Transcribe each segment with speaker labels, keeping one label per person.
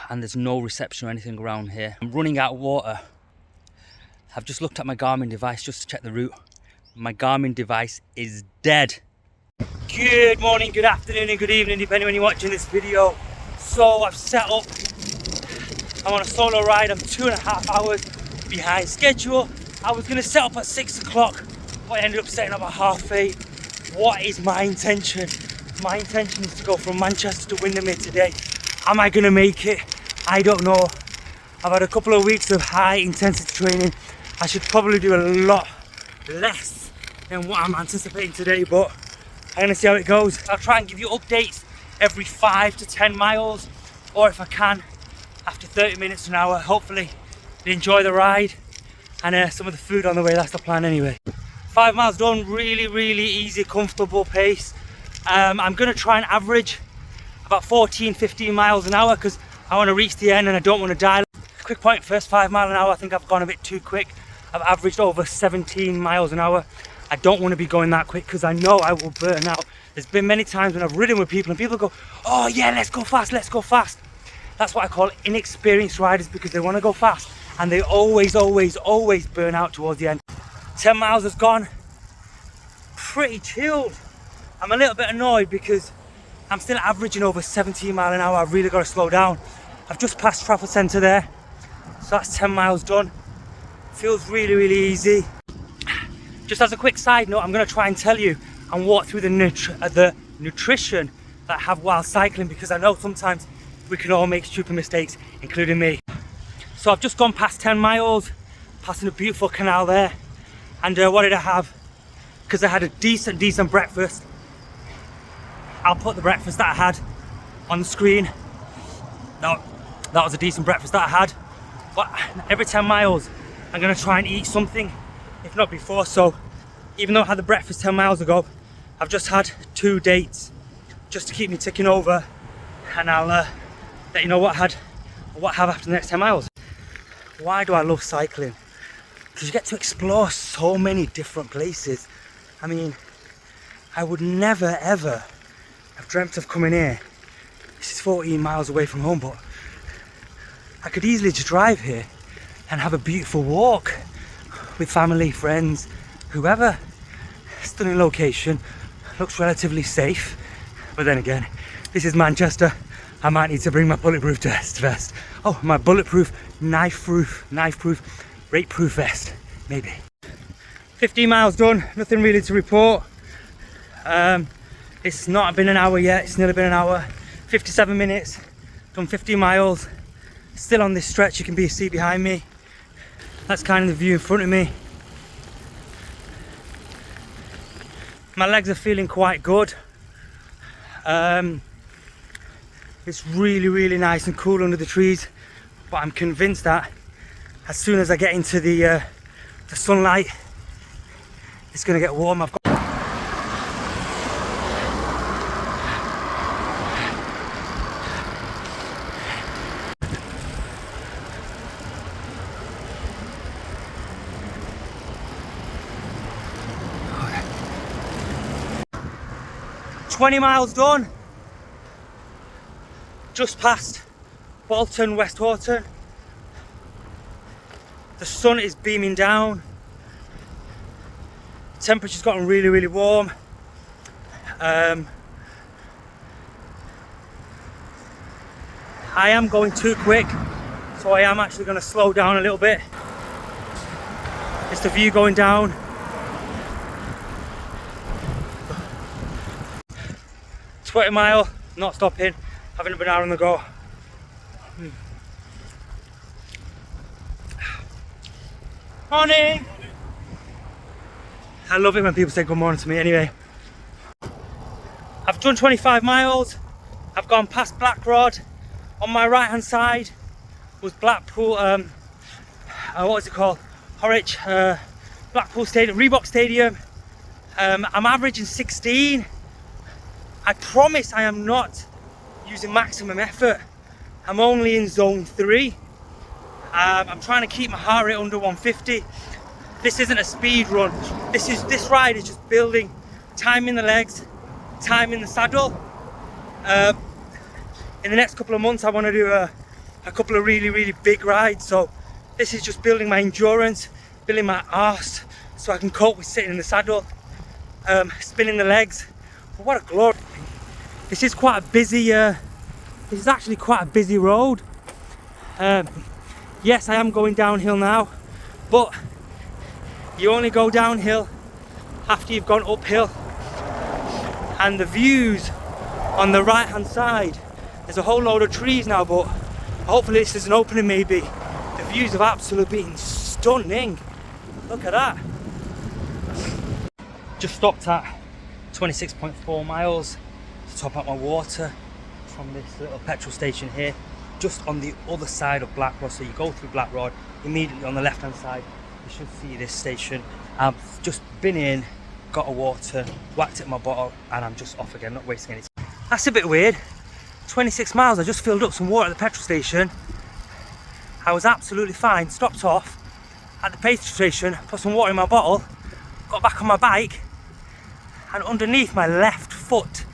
Speaker 1: and there's no reception or anything around here. I'm running out of water. I've just looked at my Garmin device just to check the route. My Garmin device is dead. Good morning, good afternoon and good evening, depending when you're watching this video. So I've set up, I'm on a solo ride. I'm 2.5 hours behind schedule. I was gonna set up at 6 o'clock, but I ended up setting up at 8:30. What is my intention? My intention is to go from Manchester to Windermere today. Am I gonna make it? I don't know. I've had a couple of weeks of high intensity training. I should probably do a lot less than what I'm anticipating today, but I'm gonna see how it goes. I'll try and give you updates every 5 to 10 miles, or if I can, after 30 minutes to an hour. Hopefully you enjoy the ride and some of the food on the way. That's the plan anyway. 5 miles done, really easy, comfortable pace. I'm gonna try and average about 14-15 miles an hour because I want to reach the end and I don't want to die. Quick point, first 5 mile an hour, I think I've gone a bit too quick. I've averaged over 17 miles an hour. I don't want to be going that quick because I know I will burn out. There's been many times when I've ridden with people and people go, oh yeah, let's go fast, let's go fast. That's what I call inexperienced riders, because they want to go fast and they always burn out towards the end. 10 miles has gone, pretty chilled. I'm a little bit annoyed because I'm still averaging over 17 mile an hour. I've really got to slow down. I've just passed Trafford Centre there, so that's 10 miles done. Feels really easy. Just as a quick side note, I'm going to try and tell you and walk through the nutrition that I have while cycling, because I know sometimes we can all make stupid mistakes, including me. So I've just gone past 10 miles, passing a beautiful canal there, and what did I have? Because I had a decent breakfast. I'll put the breakfast that I had on the screen. Now, that was a decent breakfast that I had. But every 10 miles, I'm gonna try and eat something, if not before. So even though I had the breakfast 10 miles ago, I've just had 2 dates just to keep me ticking over, and I'll let you know what I have after the next 10 miles. Why do I love cycling? Because you get to explore so many different places. I mean, I would never ever have dreamt of coming here. This is 14 miles away from home, but I could easily just drive here and have a beautiful walk with family, friends, whoever. Stunning location, looks relatively safe, but then again, this is Manchester. I might need to bring my bulletproof vest. Oh, my bulletproof, knife-proof, rape-proof vest, maybe. 15 miles done, nothing really to report. It's not been an hour yet, it's nearly been an hour. 57 minutes, done 50 miles. Still on this stretch, you can see behind me. That's kind of the view in front of me. My legs are feeling quite good. It's really nice and cool under the trees, but I'm convinced that as soon as I get into the sunlight, it's going to get warm. I've got 20 miles done, just past Bolton, West Horton. The sun is beaming down, the temperature's gotten really warm. I am going too quick, so I am actually going to slow down a little bit. It's the view going down. $20 mile, not stopping, having a banana on the go. Morning! I love it when people say good morning to me. Anyway, I've done 25 miles. I've gone past Blackrod. On my right hand side was Blackpool, what is it called? Horwich, Blackpool Stadium, Reebok Stadium. I'm averaging 16. I promise I am not using maximum effort. I'm only in zone 3. I'm trying to keep my heart rate under 150. This isn't a speed run. This ride is just building time in the legs, time in the saddle. In the next couple of months, I want to do a a couple of really big rides, so this is just building my endurance, building my arse, so I can cope with sitting in the saddle, spinning the legs. But what a glory. This is quite a busy, this is actually quite a busy road. Yes, I am going downhill now, but you only go downhill after you've gone uphill. And the views on the right hand side, there's a whole load of trees now, but hopefully this is an opening maybe. The views have absolutely been stunning. Look at that. Just stopped at 26.4 miles to top up my water from this little petrol station here, just on the other side of Blackrod. So you go through Blackrod, immediately on the left hand side you should see this station. I've just been in, got a water, whacked it in my bottle, and I'm just off again, not wasting any time. That's a bit weird. 26 miles, I just filled up some water at the petrol station. I was absolutely fine, stopped off at the petrol station, put some water in my bottle, got back on my bike, and underneath my left foot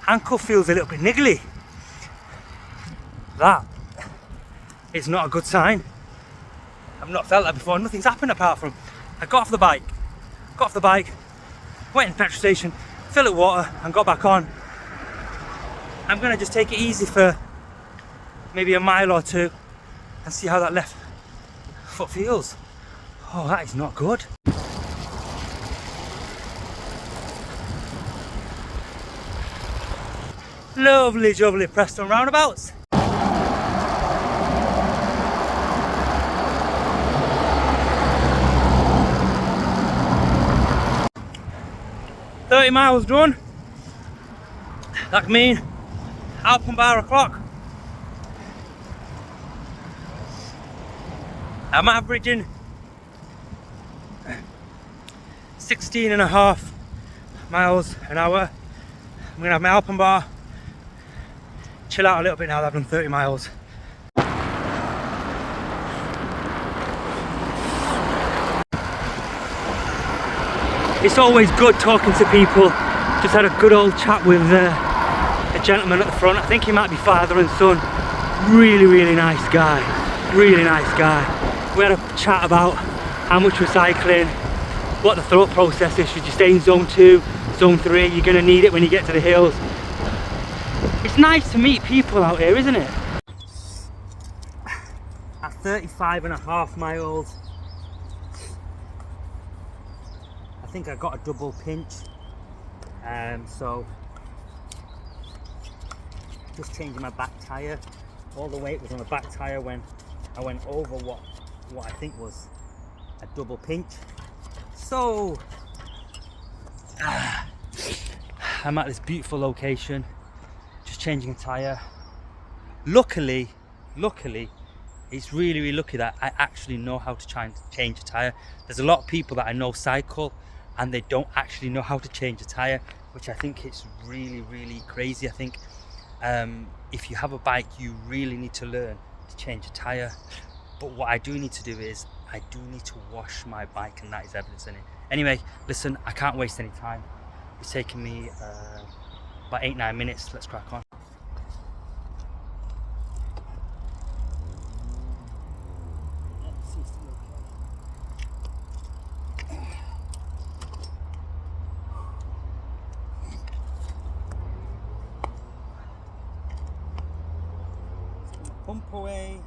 Speaker 1: ankle feels a little bit niggly. That is not a good sign. I've not felt that before. Nothing's happened apart from I got off the bike, went in the petrol station, filled up water and got back on. I'm gonna just take it easy for maybe a mile or two and see how that left foot feels. Oh, that is not good. Lovely jubbly Preston roundabouts. Miles done. That means Alpenbar o'clock. I'm averaging 16.5 miles an hour. I'm gonna have my Alpenbar, chill out a little bit now that I've done 30 miles. It's always good talking to people. Just had a good old chat with a gentleman at the front. I think he might be father and son. Really nice guy. Really nice guy. We had a chat about how much recycling, what the thought process is. Should you stay in zone 2, zone 3? You're going to need it when you get to the hills. It's nice to meet people out here, isn't it? At 35.5 miles, I think I got a double pinch, so just changing my back tyre. All the weight was on the back tyre when I went over what I think was a double pinch. So I'm at this beautiful location, just changing a tyre. Luckily, it's really lucky that I actually know how to try and change a tyre. There's a lot of people that I know cycle and they don't actually know how to change a tyre, which I think is really crazy. I think if you have a bike, you really need to learn to change a tyre. But what I do need to do is I do need to wash my bike, and that is evidence in it. Anyway, listen, I can't waste any time. It's taken me about 8-9 minutes. Let's crack on. Pump away,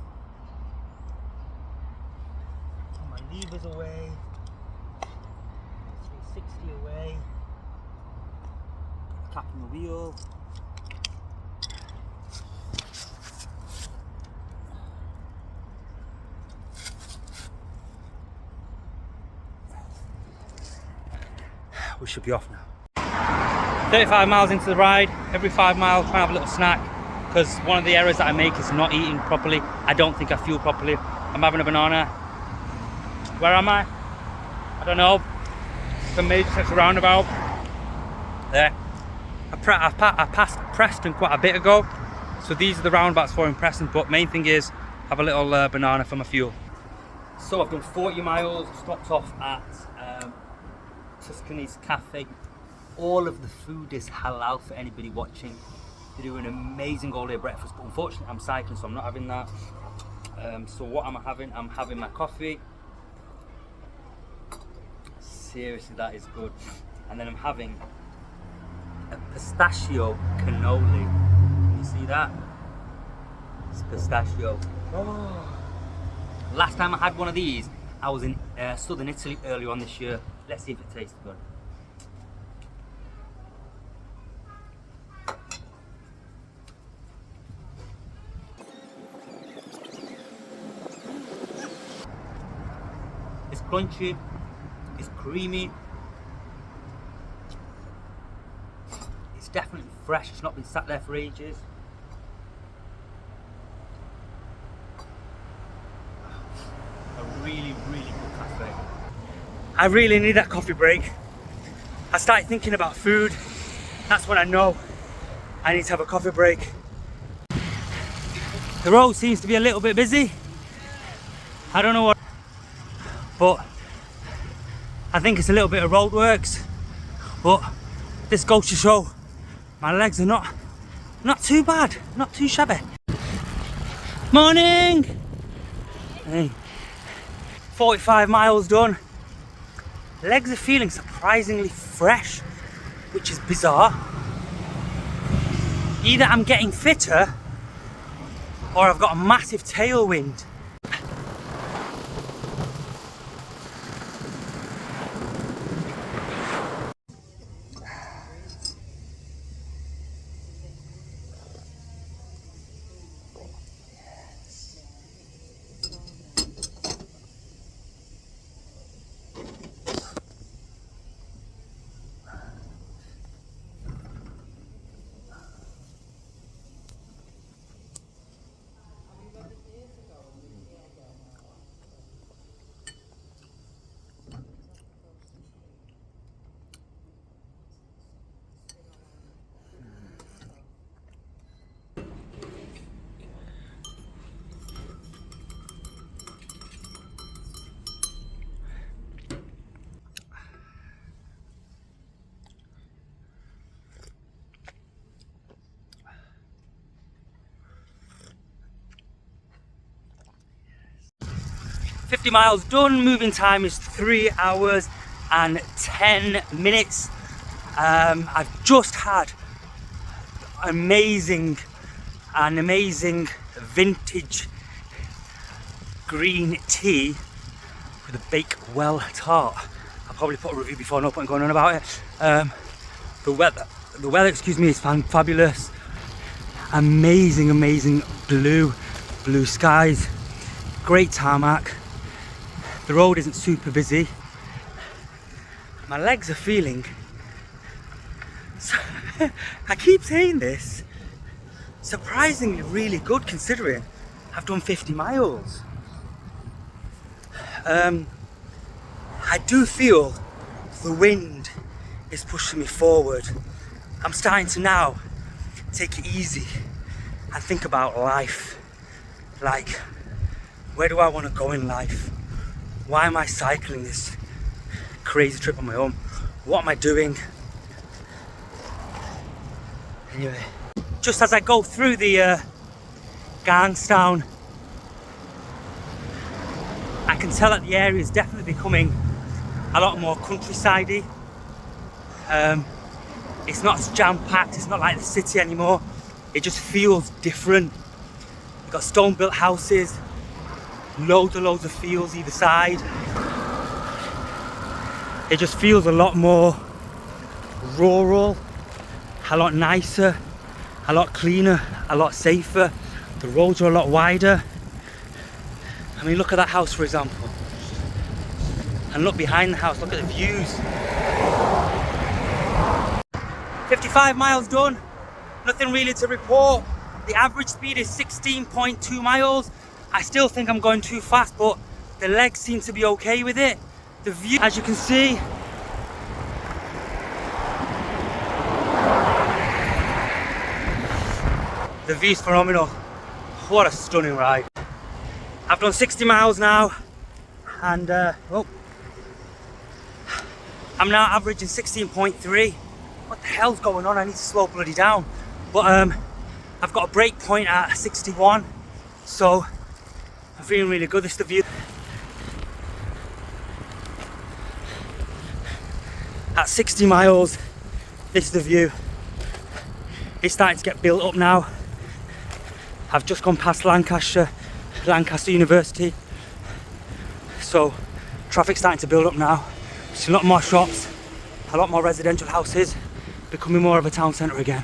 Speaker 1: put my levers away, 360 away, cap on the wheel, we should be off now. 35 miles into the ride, every 5 miles try and have a little snack. Because one of the errors that I make is not eating properly. I don't think I fuel properly. I'm having a banana. Where am I? I don't know. Some major steps roundabout. There. I passed Preston quite a bit ago. So these are the roundabouts for in Preston. But main thing is, have a little banana for my fuel. So I've done 40 miles, stopped off at Tuscany's Cafe. All of the food is halal for anybody watching. They do an amazing all-day breakfast, but unfortunately I'm cycling, so I'm not having that. So what am I having? I'm having my coffee. Seriously, that is good. And then I'm having a pistachio cannoli. Can you see that? It's pistachio. Oh. Last time I had one of these, I was in southern Italy earlier on this year. Let's see if it tastes good. It's crunchy, it's creamy, it's definitely fresh, it's not been sat there for ages. A really, really good cafe. I really need that coffee break. I started thinking about food. That's when I know I need to have a coffee break. The road seems to be a little bit busy. I don't know what, but I think it's a little bit of road works. But this goes to show my legs are not too bad, not too shabby. Morning! Hey. 45 miles done. Legs are feeling surprisingly fresh, which is bizarre. Either I'm getting fitter or I've got a massive tailwind. $50 miles done, moving time is 3 hours and 10 minutes. I've just had an amazing vintage green tea with a Bakewell tart. I'll probably put a review before, no point going on about it. The weather, excuse me, is fabulous. Amazing blue skies, great tarmac. The road isn't super busy. My legs are feeling, I keep saying this, surprisingly really good considering I've done 50 miles. I do feel the wind is pushing me forward. I'm starting to now take it easy and think about life. Like, where do I want to go in life? Why am I cycling this crazy trip on my own? What am I doing? Anyway, just as I go through the Gangstown, I can tell that the area is definitely becoming a lot more countryside-y. It's not as jam-packed, it's not like the city anymore. It just feels different. You've got stone-built houses, loads of fields either side. It just feels a lot more rural, a lot nicer, a lot cleaner, a lot safer. The roads are a lot wider. I mean, look at that house, for example. And look behind the house, look at the views. 55 miles done, nothing really to report. The average speed is 16.2 miles. I still think I'm going too fast, but the legs seem to be okay with it. The view, as you can see, the view's phenomenal. What a stunning ride. I've done 60 miles now, and I'm now averaging 16.3. What the hell's going on? I need to slow bloody down. But I've got a break point at 61, so I'm feeling really good. This is the view. At 60 miles, this is the view. It's starting to get built up now. I've just gone past Lancaster University, so traffic's starting to build up now. There's a lot more shops, a lot more residential houses, becoming more of a town centre again.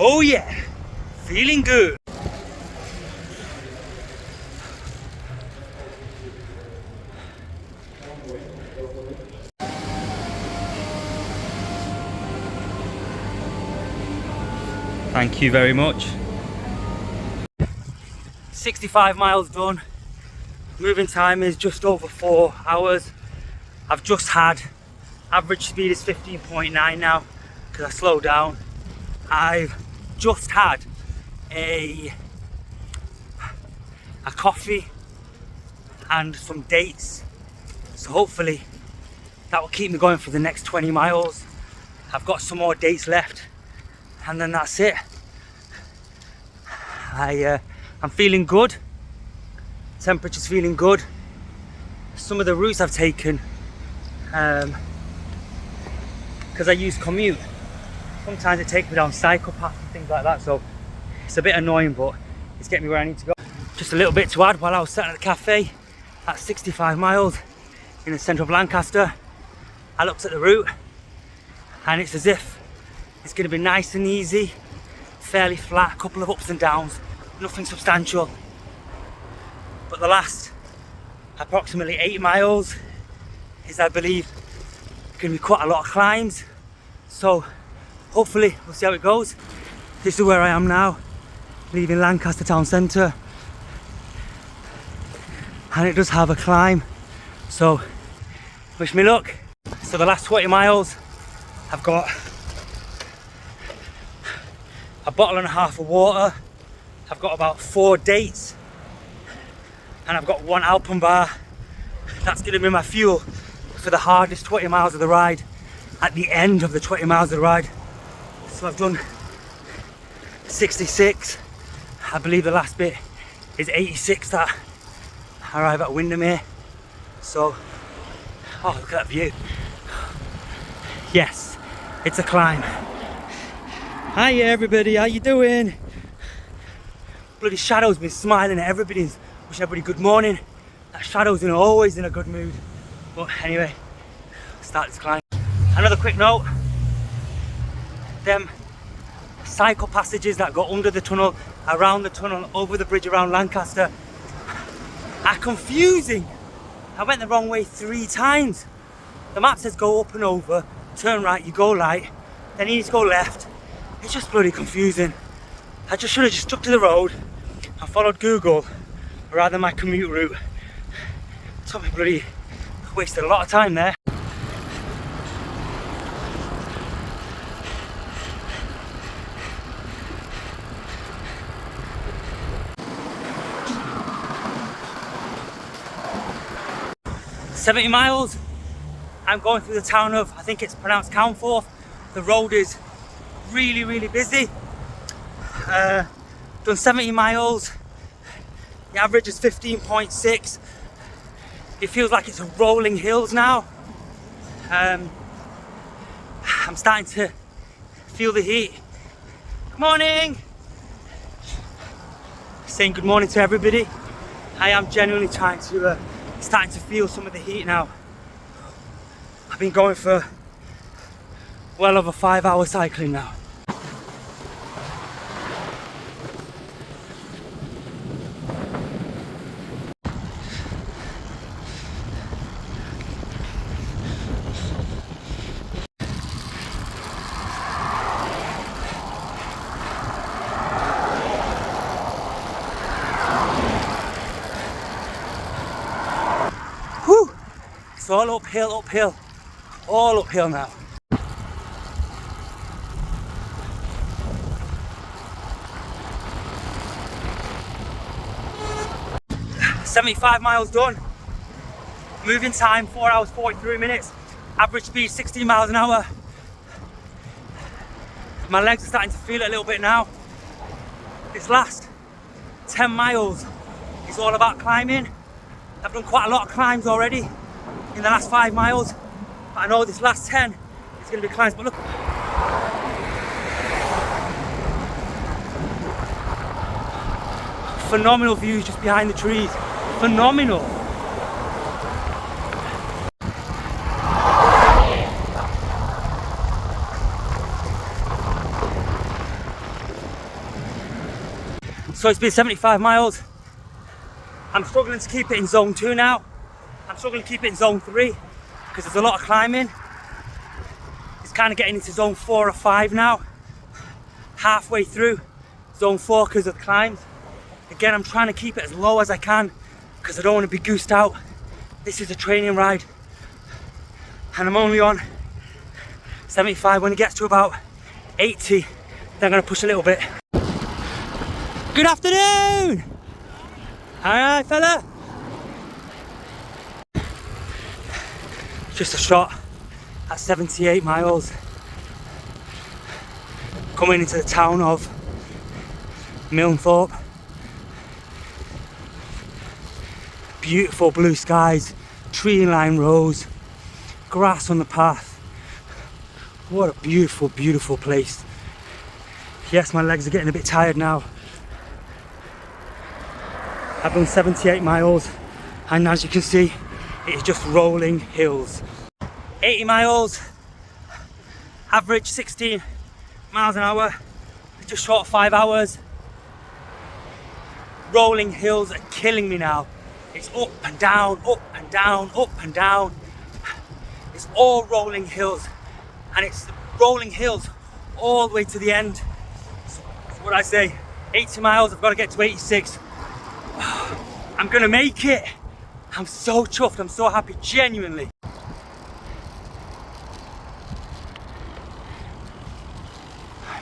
Speaker 1: Oh yeah, feeling good. Thank you very much. 65 miles done. Moving time is just over 4 hours. I've just had, average speed is 15.9 now because I slowed down. I've just had a coffee and some dates, so hopefully that will keep me going for the next 20 miles. I've got some more dates left and then that's it. I'm feeling good. Temperature's feeling good. Some of the routes I've taken, because I use commute, sometimes it takes me down cycle paths and things like that, so it's a bit annoying, but it's getting me where I need to go. Just a little bit to add, while I was sat at the cafe at 65 miles in the centre of Lancaster, I looked at the route and it's as if it's going to be nice and easy, fairly flat, a couple of ups and downs, nothing substantial. But the last approximately 8 miles is, I believe, going to be quite a lot of climbs. So hopefully we'll see how it goes. This is where I am now, leaving Lancaster town centre. And it does have a climb, so wish me luck. So the last 20 miles, I've got a bottle and a half of water. I've got about 4 dates. And I've got 1 Alpenbar. That's going to be my fuel for the hardest 20 miles of the ride, at the end of the 20 miles of the ride. So I've done 66. I believe the last bit is 86 that I arrive at Windermere. So, oh, look at that view. Yes, it's a climb. Hi everybody, how you doing? Bloody Shadow's been smiling at everybody. Wish everybody good morning. That Shadow's always in a good mood. But anyway, start this climb. Another quick note. Them cycle passages that go under the tunnel, around the tunnel, over the bridge around Lancaster are confusing. I went the wrong way 3 times. The map says go up and over, turn right, you go right, then you need to go left. It's just bloody confusing. I just should have just stuck to the road and followed Google rather than my commute route. So I bloody wasted a lot of time there. "70 miles. I'm going through the town of, I think it's pronounced Cownforth. The road is really, really busy. Done 70 miles. The average is 15.6. It feels like it's rolling hills now. I'm starting to feel the heat. Good morning. Saying good morning to everybody. I am genuinely starting to feel some of the heat now. I've been going for well over 5 hours cycling now. Whew! It's all uphill, all uphill now. "75 miles done. Moving time 4 hours 43 minutes. Average speed 16 miles an hour. My legs are starting to feel it a little bit now. This last 10 miles is all about climbing. I've done quite a lot of climbs already in the last 5 miles. But I know this last 10 is going to be climbs. But look. Phenomenal views just behind the trees. Phenomenal. So it's been 75 miles. I'm struggling to keep it in zone 2 now. I'm struggling to keep it in zone 3 because there's a lot of climbing. It's kind of getting into zone 4 or 5 now. Halfway through zone 4 because of the climbs. Again, I'm trying to keep it as low as I can because I don't want to be goosed out. This is a training ride and I'm only on 75. When it gets to about 80, then I'm going to push a little bit. Good afternoon! Alright, fella. Just a shot at 78 miles. Coming into the town of Milnthorpe. Beautiful blue skies, tree line rows, grass on the path. What a beautiful, beautiful place. Yes, my legs are getting a bit tired now. I've done 78 miles and as you can see, it is just rolling hills. 80 miles, average 16 miles an hour, just short of 5 hours. Rolling hills are killing me now. It's up and down, up and down, up and down. It's all rolling hills and it's rolling hills all the way to the end. So what I say, 80 miles, I've got to get to 86. I'm gonna make it. I'm so chuffed, I'm so happy, genuinely.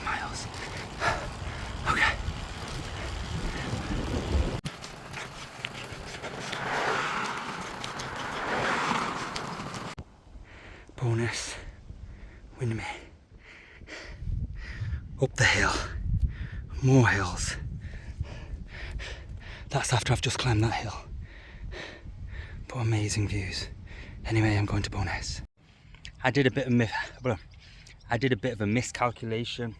Speaker 1: Miles. Okay. Bonus, Windermere. Up the hill, more hills. That's after I've just climbed that hill. But amazing views. Anyway, I'm going to Bonus. I did a bit of a miscalculation.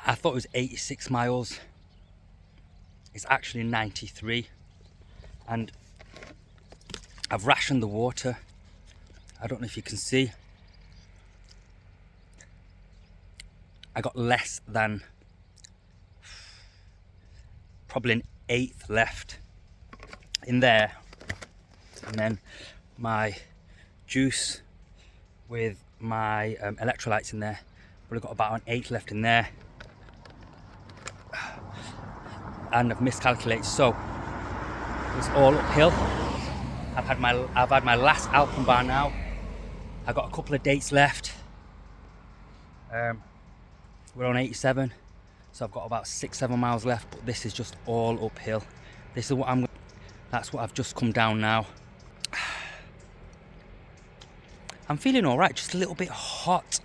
Speaker 1: I thought it was 86 miles. It's actually 93. And I've rationed the water. I don't know if you can see. I got less than probably an eighth left in there, and then my juice with my electrolytes in there, probably got about an eighth left in there, and I've miscalculated, so it's all uphill. I've had my last Alpen bar now. I've got a couple of dates left. We're on 87. So I've got about 6-7 miles left, but this is just all uphill. This is what that's what I've just come down now. I'm feeling all right, just a little bit hot.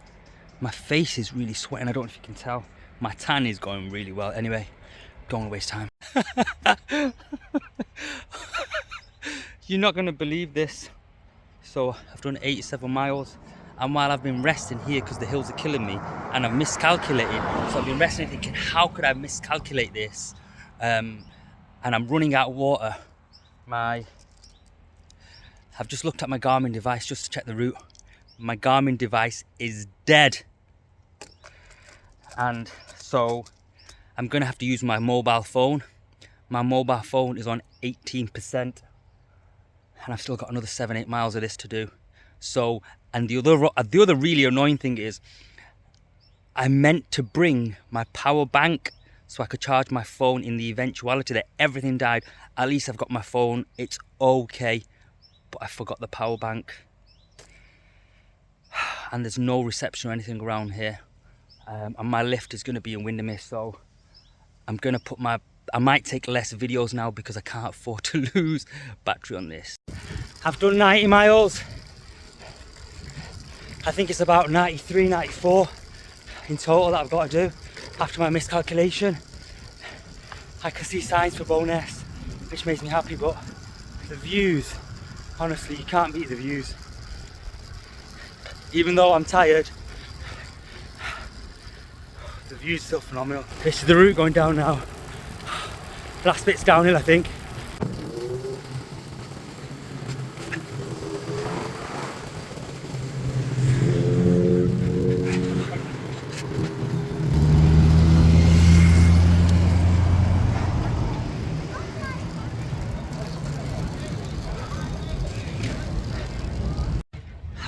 Speaker 1: My face is really sweating, I don't know if you can tell. My tan is going really well. Anyway, don't want to waste time. You're not gonna believe this. So I've done 87 miles. And while I've been resting here because the hills are killing me and I've miscalculated, so I've been resting thinking, how could I miscalculate this? And I'm running out of water. I've just looked at my Garmin device just to check the route. My Garmin device is dead. And so I'm gonna have to use my mobile phone. My mobile phone is on 18%. And I've still got another 7-8 miles of this to do. So, and the other really annoying thing is, I meant to bring my power bank so I could charge my phone in the eventuality that everything died. At least I've got my phone, it's okay, but I forgot the power bank. And there's no reception or anything around here. And my lift is going to be in Windermere, so I'm going to put my I might take less videos now because I can't afford to lose battery on this. I've done 90 miles. I think it's about 93, 94 in total that I've got to do after my miscalculation. I can see signs for bonus, which makes me happy, but the views, honestly, you can't beat the views. Even though I'm tired, the view's still phenomenal. This is the route going down now. Last bit's downhill, I think.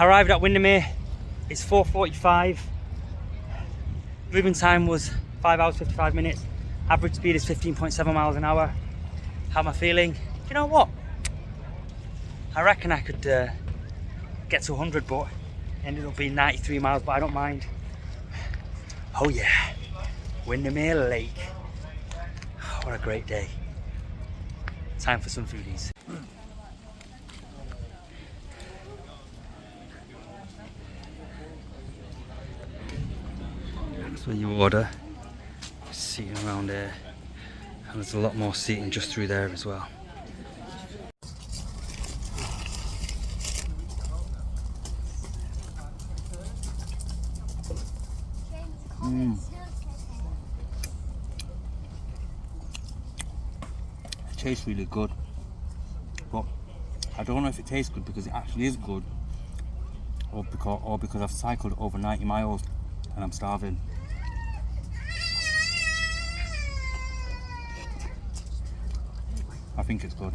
Speaker 1: Arrived at Windermere. It's 4:45. Moving time was 5 hours 55 minutes. Average speed is 15.7 miles an hour. How am I feeling? Do you know what? I reckon I could get to 100, but ended up being 93 miles, but I don't mind. Oh yeah, Windermere Lake. What a great day. Time for some foodies. That's where you order. Seating around there. And there's a lot more seating just through there as well. It tastes really good, but I don't know if it tastes good because it actually is good, or because I've cycled over 90 miles and I'm starving. I think it's good.